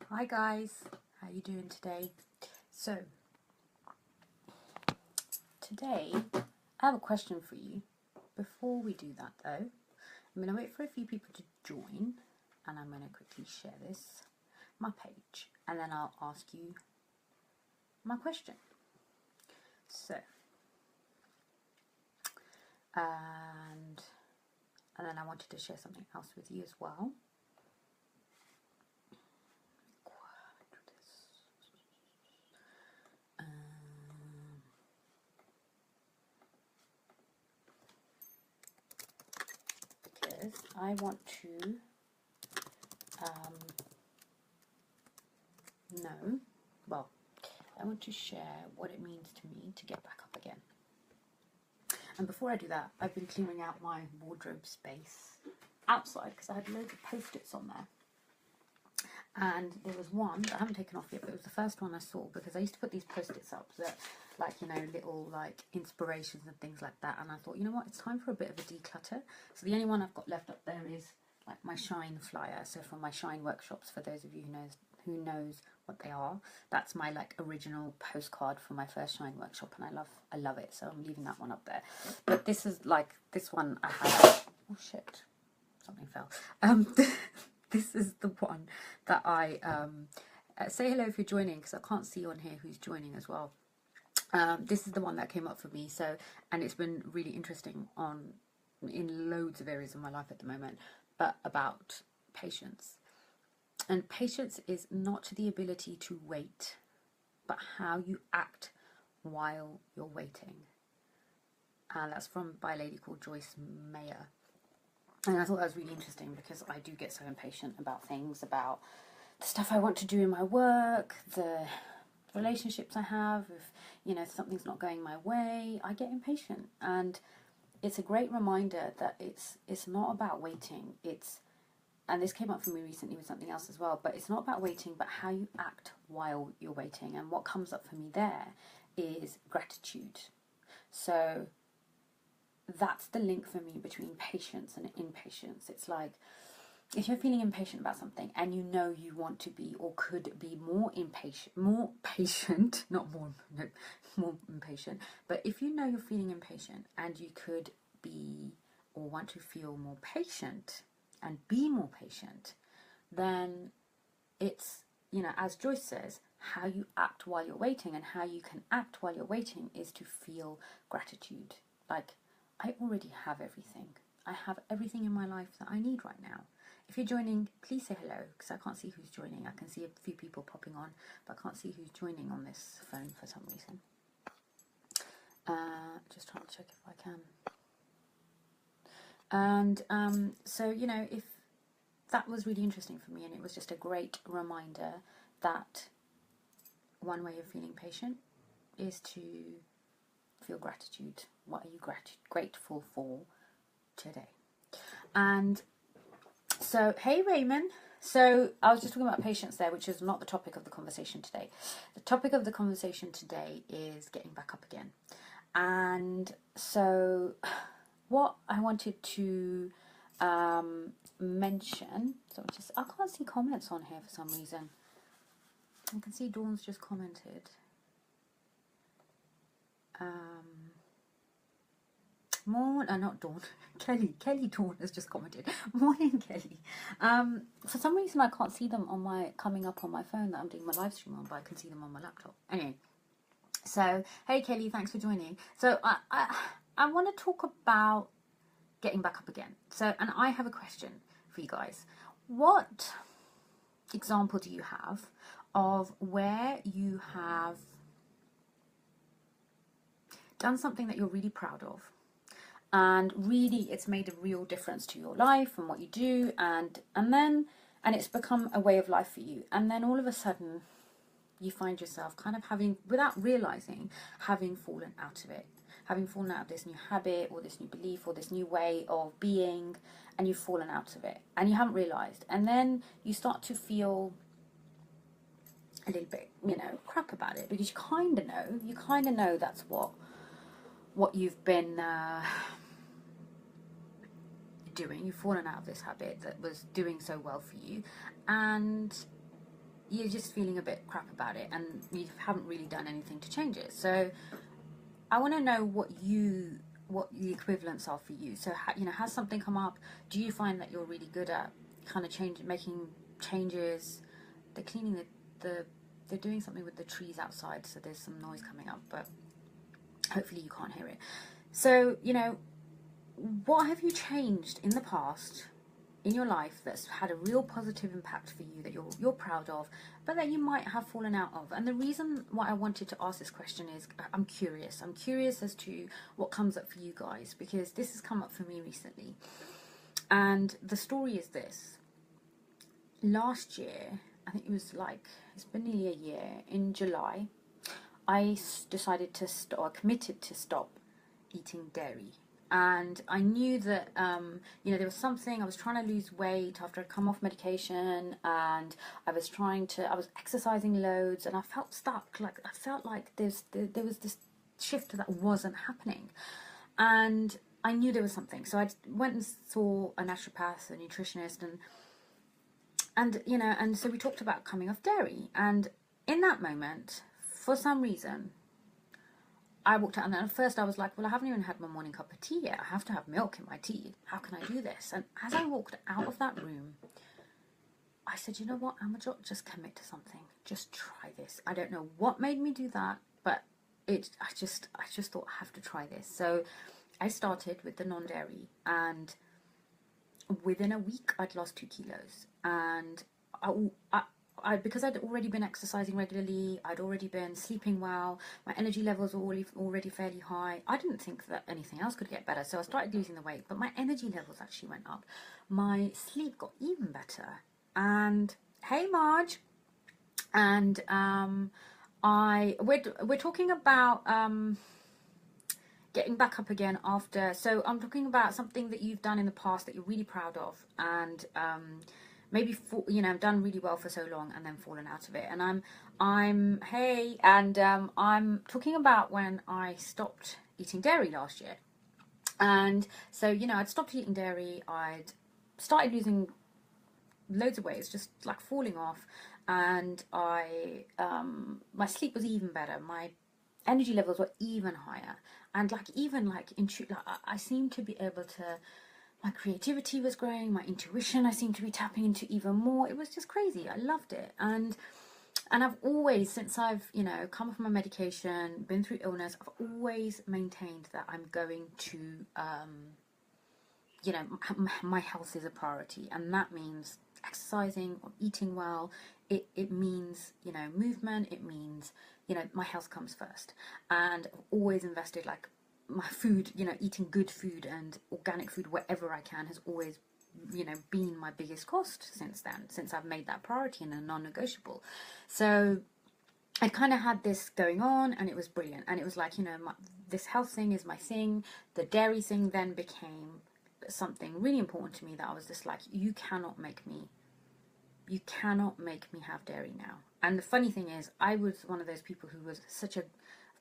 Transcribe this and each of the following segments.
Hi guys, how you doing today? So, today I have a question for you. Before we do that though, I'm going to wait for a few people to join and I'm going to quickly share my page, and then I'll ask you my question. So, and then I wanted to share something else with you as well. Because I want to I want to share what it means to me to get back up again. And before I do that, I've been clearing out my wardrobe space outside because I had loads of post-its on there. And there was one that I haven't taken off yet, but it was the first one I saw because I used to put these post-its up that, like, you know, little like inspirations and things like that. And I thought, you know what, it's time for a bit of a declutter. So the only one I've got left up there is like my Shine flyer. So from my Shine workshops, for those of you who knows what they are, that's my like original postcard for my first Shine workshop, and I love it. So I'm leaving that one up there. But this is like this one I have. Oh shit, something fell. This is the one that I say hello if you're joining, because I can't see on here who's joining as well. This is the one that came up for me. So, and it's been really interesting in loads of areas of my life at the moment, but about patience. And patience is not the ability to wait, but how you act while you're waiting. And that's by a lady called Joyce Meyer. And I thought that was really interesting because I do get so impatient about things, about the stuff I want to do in my work, the relationships I have. If, you know, something's not going my way, I get impatient. And it's a great reminder that it's not about waiting. And this came up for me recently with something else as well, but it's not about waiting, but how you act while you're waiting. And what comes up for me there is gratitude. So that's the link for me between patience and impatience. It's like, if you're feeling impatient about something and you know you want to be or could be more patient, more impatient, but if you know you're feeling impatient and you could be or want to feel more patient and be more patient, then it's, you know, as Joyce says, how you act while you're waiting. And how you can act while you're waiting is to feel gratitude. Like, I already have everything. I have everything in my life that I need right now. If you're joining, please say hello, because I can't see who's joining. I can see a few people popping on, but I can't see who's joining on this phone for some reason. Just trying to check if I can. And so, you know, if that was really interesting for me, and it was just a great reminder that one way of feeling patient is to feel gratitude. What are you grateful for today? And so, hey Raymond. So I was just talking about patience there, which is not the topic of the conversation today. The topic of the conversation today is getting back up again. And so what I wanted to mention, so I can't see comments on here for some reason. I can see Dawn's just commented. Not Dawn. Kelly Dawn has just commented. Morning, Kelly. For some reason I can't see them coming up on my phone that I'm doing my live stream on, but I can see them on my laptop. Anyway, so hey Kelly, thanks for joining. So I want to talk about getting back up again. So, and I have a question for you guys. What example do you have of where you have done something that you're really proud of, and really it's made a real difference to your life and what you do, and it's become a way of life for you, and then all of a sudden you find yourself kind of without realizing, having fallen out of this new habit or this new belief or this new way of being, and you've fallen out of it and you haven't realized, and then you start to feel a little bit, you know, crap about it, because you kind of know that's what you've been doing. You've fallen out of this habit that was doing so well for you, and you're just feeling a bit crap about it, and you haven't really done anything to change it. So I want to know what the equivalents are for you. So has something come up? Do you find that you're really good at kind of making changes? They're cleaning they're doing something with the trees outside, so there's some noise coming up, but hopefully you can't hear it. So, what have you changed in the past in your life that's had a real positive impact for you, that you're proud of, but that you might have fallen out of? And the reason why I wanted to ask this question is I'm curious as to what comes up for you guys, because this has come up for me recently. And the story is this: last year, I think it's been nearly a year, in July, I decided committed to stop eating dairy. And I knew that, there was something, I was trying to lose weight after I'd come off medication, and I was exercising loads, and I felt stuck. I felt like there was this shift that wasn't happening. And I knew there was something. So I went and saw a naturopath, a nutritionist, and so we talked about coming off dairy. And in that moment, for some reason, I walked out, and at first I was like, well, I haven't even had my morning cup of tea yet. I have to have milk in my tea. How can I do this? And as I walked out of that room, I said, you know what, Amajot, just commit to something. Just try this. I don't know what made me do that, but I just thought I have to try this. So I started with the non-dairy, and within a week I'd lost 2 kilos. And because I'd already been exercising regularly, I'd already been sleeping well, my energy levels were already fairly high. I didn't think that anything else could get better, so I started losing the weight, but my energy levels actually went up. My sleep got even better. And hey, Marge, and we're talking about getting back up again after. So I'm talking about something that you've done in the past that you're really proud of, and maybe done really well for so long and then fallen out of it. And I'm talking about when I stopped eating dairy last year. And so I'd stopped eating dairy, I'd started losing loads of weight, it's just like falling off, and my sleep was even better, my energy levels were even higher, and I seemed to be able to, my creativity was growing, my intuition I seemed to be tapping into even more. It was just crazy. I loved it. And I've always, since I've, come off my medication, been through illness, I've always maintained that I'm going to, my health is a priority. And that means exercising or eating well. It means, movement. It means, my health comes first. And I've always invested, my food, eating good food and organic food wherever I can has always, been my biggest cost since then, since I've made that priority and a non-negotiable. So I kind of had this going on, and it was brilliant. And it was like, this health thing is my thing. The dairy thing then became something really important to me, that I was just like, you cannot make me have dairy now. And the funny thing is, I was one of those people who was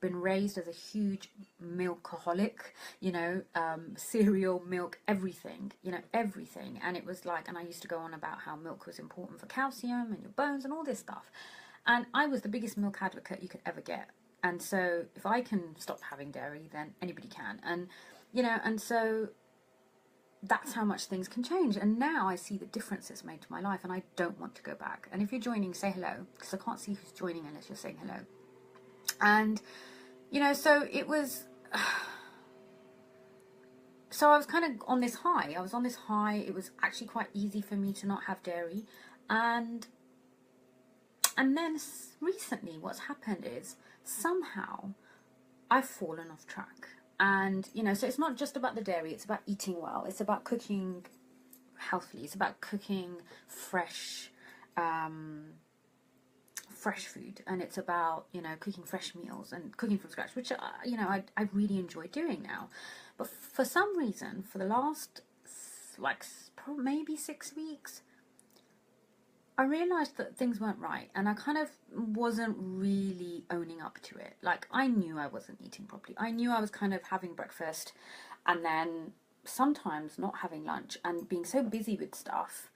been raised as a huge milkaholic, cereal, milk, everything, everything. And it was like, and I used to go on about how milk was important for calcium and your bones and all this stuff. And I was the biggest milk advocate you could ever get. And so if I can stop having dairy, then anybody can. And, and so that's how much things can change. And now I see the difference it's made to my life, and I don't want to go back. And if you're joining, say hello, because I can't see who's joining unless you're saying hello. And so it was, so I was kind of on this high. It was actually quite easy for me to not have dairy. And then recently what's happened is somehow I've fallen off track. And, so it's not just about the dairy, it's about eating well. It's about cooking healthily. It's about cooking fresh food, and it's about cooking fresh meals and cooking from scratch, which I really enjoy doing now. But for some reason, for the last maybe 6 weeks, I realised that things weren't right, and I kind of wasn't really owning up to it. I knew I wasn't eating properly. I knew I was kind of having breakfast and then sometimes not having lunch, and being so busy with stuff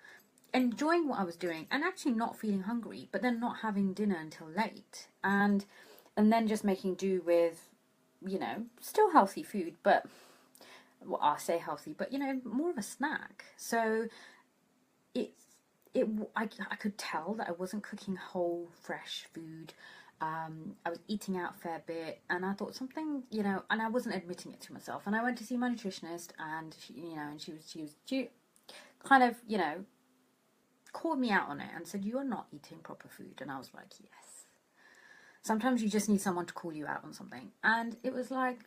enjoying what I was doing and actually not feeling hungry, but then not having dinner until late, and then just making do with, you know, still healthy food, but well, I say healthy, but you know, more of a snack. So it's I could tell that I wasn't cooking whole fresh food. I was eating out a fair bit, and I thought something, you know, and I wasn't admitting it to myself. And I went to see my nutritionist, and she, you know, and she kind of, you know, called me out on it and said, "You are not eating proper food." And I was like, "Yes." Sometimes you just need someone to call you out on something, and it was like,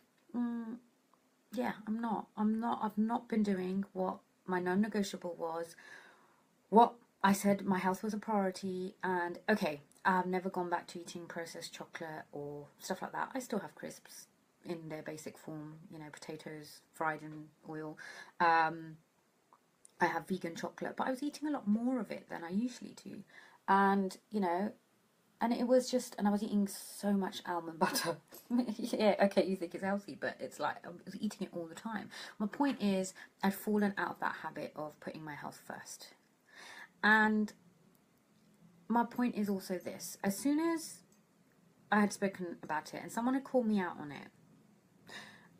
yeah, I'm not. I've not been doing what my non-negotiable was. What I said, my health was a priority, and okay, I've never gone back to eating processed chocolate or stuff like that. I still have crisps in their basic form, you know, potatoes fried in oil. I have vegan chocolate, but I was eating a lot more of it than I usually do. And, you know, and it was just, and I was eating so much almond butter. Yeah, okay, you think it's healthy, but it's like, I was eating it all the time. My point is, I'd fallen out of that habit of putting my health first. And my point is also this: as soon as I had spoken about it and someone had called me out on it,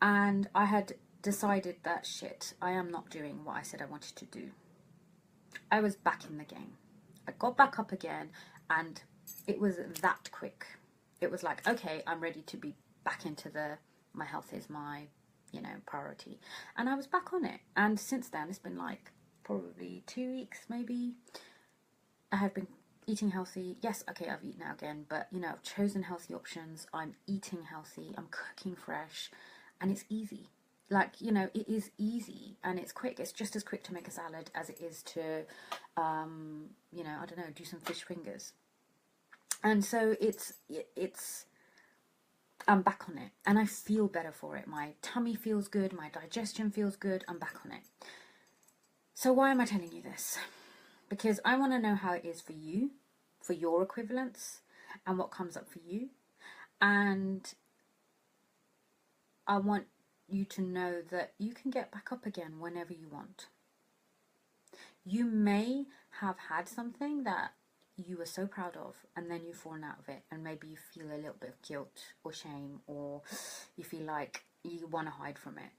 and I had decided that shit, I am not doing what I said I wanted to do, I was back in the game. I got back up again, and it was that quick. It was like, okay, I'm ready to be back into my health is my, you know, priority. And I was back on it. And since then, it's been like probably 2 weeks, maybe. I have been eating healthy. Yes, okay, I've eaten out again, but, you know, I've chosen healthy options. I'm eating healthy. I'm cooking fresh, and it's easy. Like, you know, it is easy and it's quick. It's just as quick to make a salad as it is to, you know, I don't know, do some fish fingers. And so I'm back on it, and I feel better for it. My tummy feels good. My digestion feels good. I'm back on it. So why am I telling you this? Because I want to know how it is for you, for your equivalents, and what comes up for you. And I want you to know that you can get back up again whenever you want. You may have had something that you were so proud of, and then you've fallen out of it, and maybe you feel a little bit of guilt or shame, or you feel like you want to hide from it.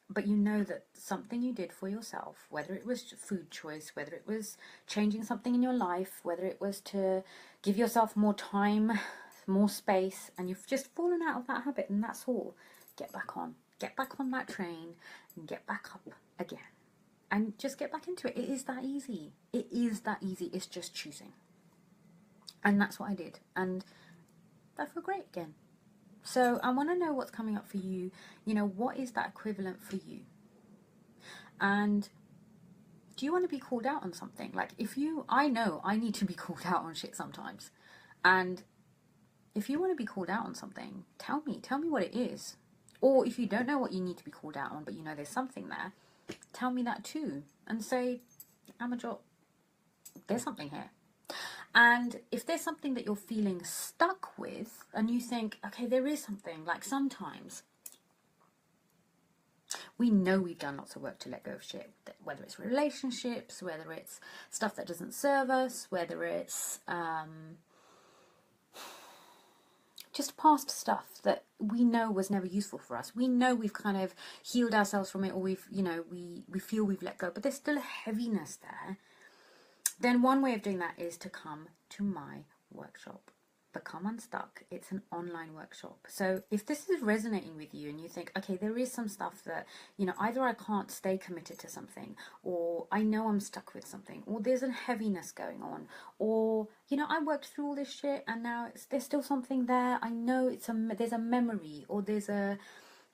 But you know that something you did for yourself, whether it was food choice, whether it was changing something in your life, whether it was to give yourself more time, more space, and you've just fallen out of that habit, and that's all. Get back on. Get back on that train and get back up again. And just get back into it. It is that easy. It is that easy. It's just choosing. And that's what I did. And I feel great again. So I want to know what's coming up for you. You know, what is that equivalent for you? And do you want to be called out on something? Like, I know I need to be called out on shit sometimes. And if you want to be called out on something, tell me what it is. Or if you don't know what you need to be called out on, but you know there's something there, tell me that too. And say, Amajot, there's something here. And if there's something that you're feeling stuck with, and you think, okay, there is something, like sometimes we know we've done lots of work to let go of shit, whether it's relationships, whether it's stuff that doesn't serve us, whether it's just past stuff that we know was never useful for us. We know we've kind of healed ourselves from it, or we've, you know, we feel we've let go, but there's still a heaviness there. Then one way of doing that is to come to my workshop, Become Unstuck. It's an online workshop. So if this is resonating with you and you think, okay, there is some stuff that, you know, either I can't stay committed to something, or I know I'm stuck with something, or there's a heaviness going on, or, you know, I worked through all this shit and now there's still something there. I know there's a memory, or there's an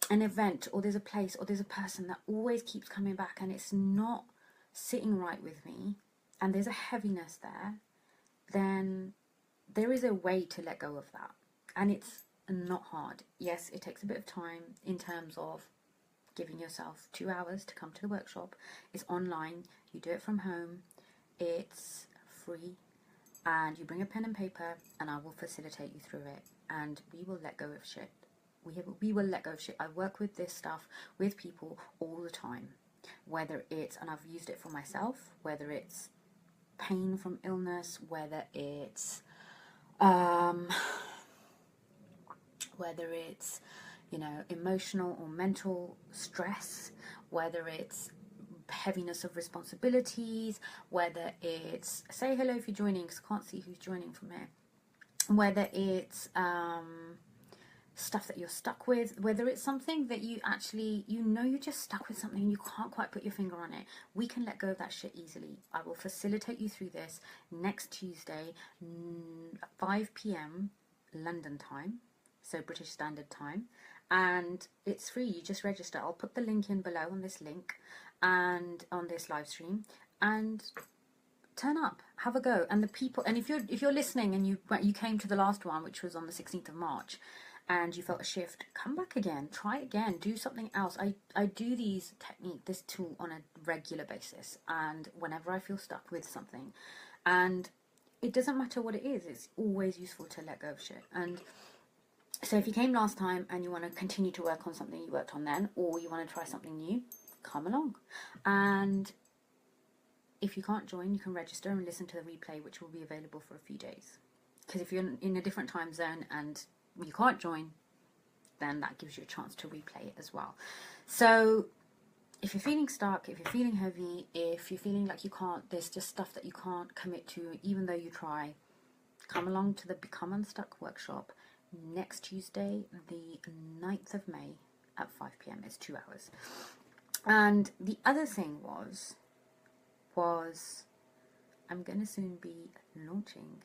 event, or there's a place, or there's a person that always keeps coming back and it's not sitting right with me, and there's a heaviness there, then there is a way to let go of that. And it's not hard. Yes, it takes a bit of time in terms of giving yourself 2 hours to come to the workshop. It's online. You do it from home. It's free. And you bring a pen and paper, and I will facilitate you through it. And we will let go of shit. We will let go of shit. I work with this stuff with people all the time. Whether it's, and I've used it for myself, whether it's pain from illness, whether it's you know, emotional or mental stress, whether it's heaviness of responsibilities, whether it's, say hello if you're joining, because I can't see who's joining from here, whether it's stuff that you're stuck with, whether it's something that you actually, you know, you're just stuck with something and you can't quite put your finger on it, we can let go of that shit easily. I will facilitate you through this next Tuesday, 5 p.m. London time, so British Standard Time, and it's free. You just register. I'll put the link in below on this link and on this live stream, and turn up, have a go. And the people, and if you're listening and you came to the last one, which was on the 16th of March, and you felt a shift, come back again, try again, do something else. I do this tool on a regular basis, and whenever I feel stuck with something, and it doesn't matter what it is, it's always useful to let go of shit. And so if you came last time and you want to continue to work on something you worked on then, or you want to try something new, come along. And if you can't join, you can register and listen to the replay, which will be available for a few days. Because if you're in a different time zone and you can't join, then that gives you a chance to replay it as well. So if you're feeling stuck, if you're feeling heavy, if you're feeling like you can't, there's just stuff that you can't commit to, even though you try, come along to the Become Unstuck workshop next Tuesday, the 9th of May at 5 p.m. It's 2 hours. And the other thing was I'm going to soon be launching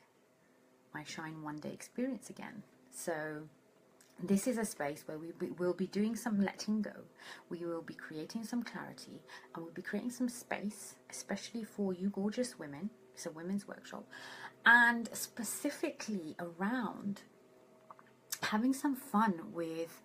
my Shine One Day experience again. So this is a space where we'll be doing some letting go. We will be creating some clarity, and we'll be creating some space, especially for you gorgeous women. It's a women's workshop, and specifically around having some fun with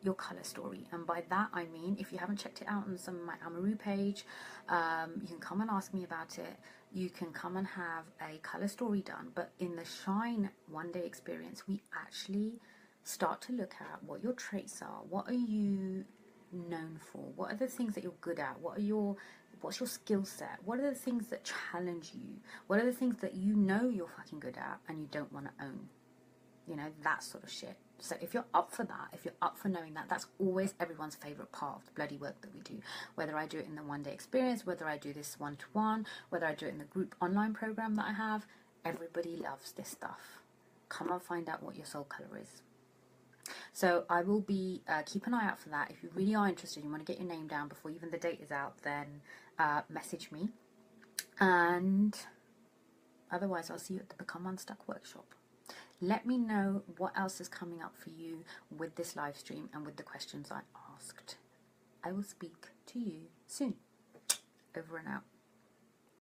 your color story. And by that I mean, if you haven't checked it out on my Amaru page, you can come and ask me about it. You can come and have a color story done. But in the Shine One Day experience, we actually start to look at what your traits are. What are you known for? What are the things that you're good at? What's your skill set? What are the things that challenge you? What are the things that you know you're fucking good at and you don't want to own? You know, that sort of shit. So if you're up for that, if you're up for knowing that, that's always everyone's favourite part of the bloody work that we do. Whether I do it in the one day experience, whether I do this one-to-one, whether I do it in the group online program that I have, everybody loves this stuff. Come and find out what your soul colour is. So I will be, keep an eye out for that. If you really are interested, you want to get your name down before even the date is out, then message me. And otherwise, I'll see you at the Become Unstuck workshop. Let me know what else is coming up for you with this live stream and with the questions I asked. I will speak to you soon. Over and out.